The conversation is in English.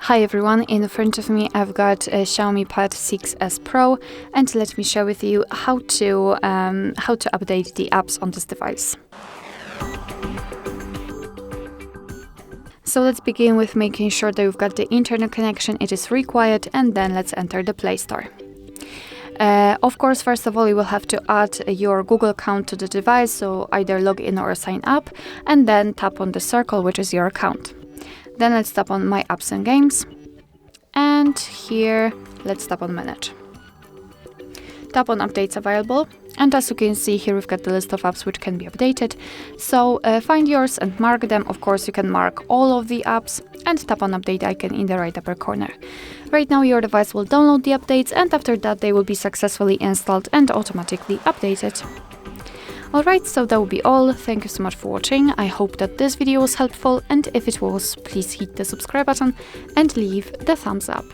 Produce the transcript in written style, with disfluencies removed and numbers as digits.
Hi everyone, in front of me I've got a XIAOMI Pad 6S Pro, and let me share with you how to update the apps on this device. So let's begin with making sure that we've got the internet connection. It is required, and then let's enter the Play Store. Of course, first of all, you will have to add your Google account to the device, so either log in or sign up, and then tap on the circle, which is your account. Then let's tap on My Apps and Games, and here let's tap on Manage. Tap on Updates Available, and as you can see here, we've got the list of apps which can be updated. So find yours and mark them. Of course, you can mark all of the apps and tap on Update icon in the right upper corner. Right now, your device will download the updates, and after that, they will be successfully installed and automatically updated. Alright, so that will be all. Thank you so much for watching. I hope that this video was helpful, and if it was, please hit the subscribe button and leave the thumbs up.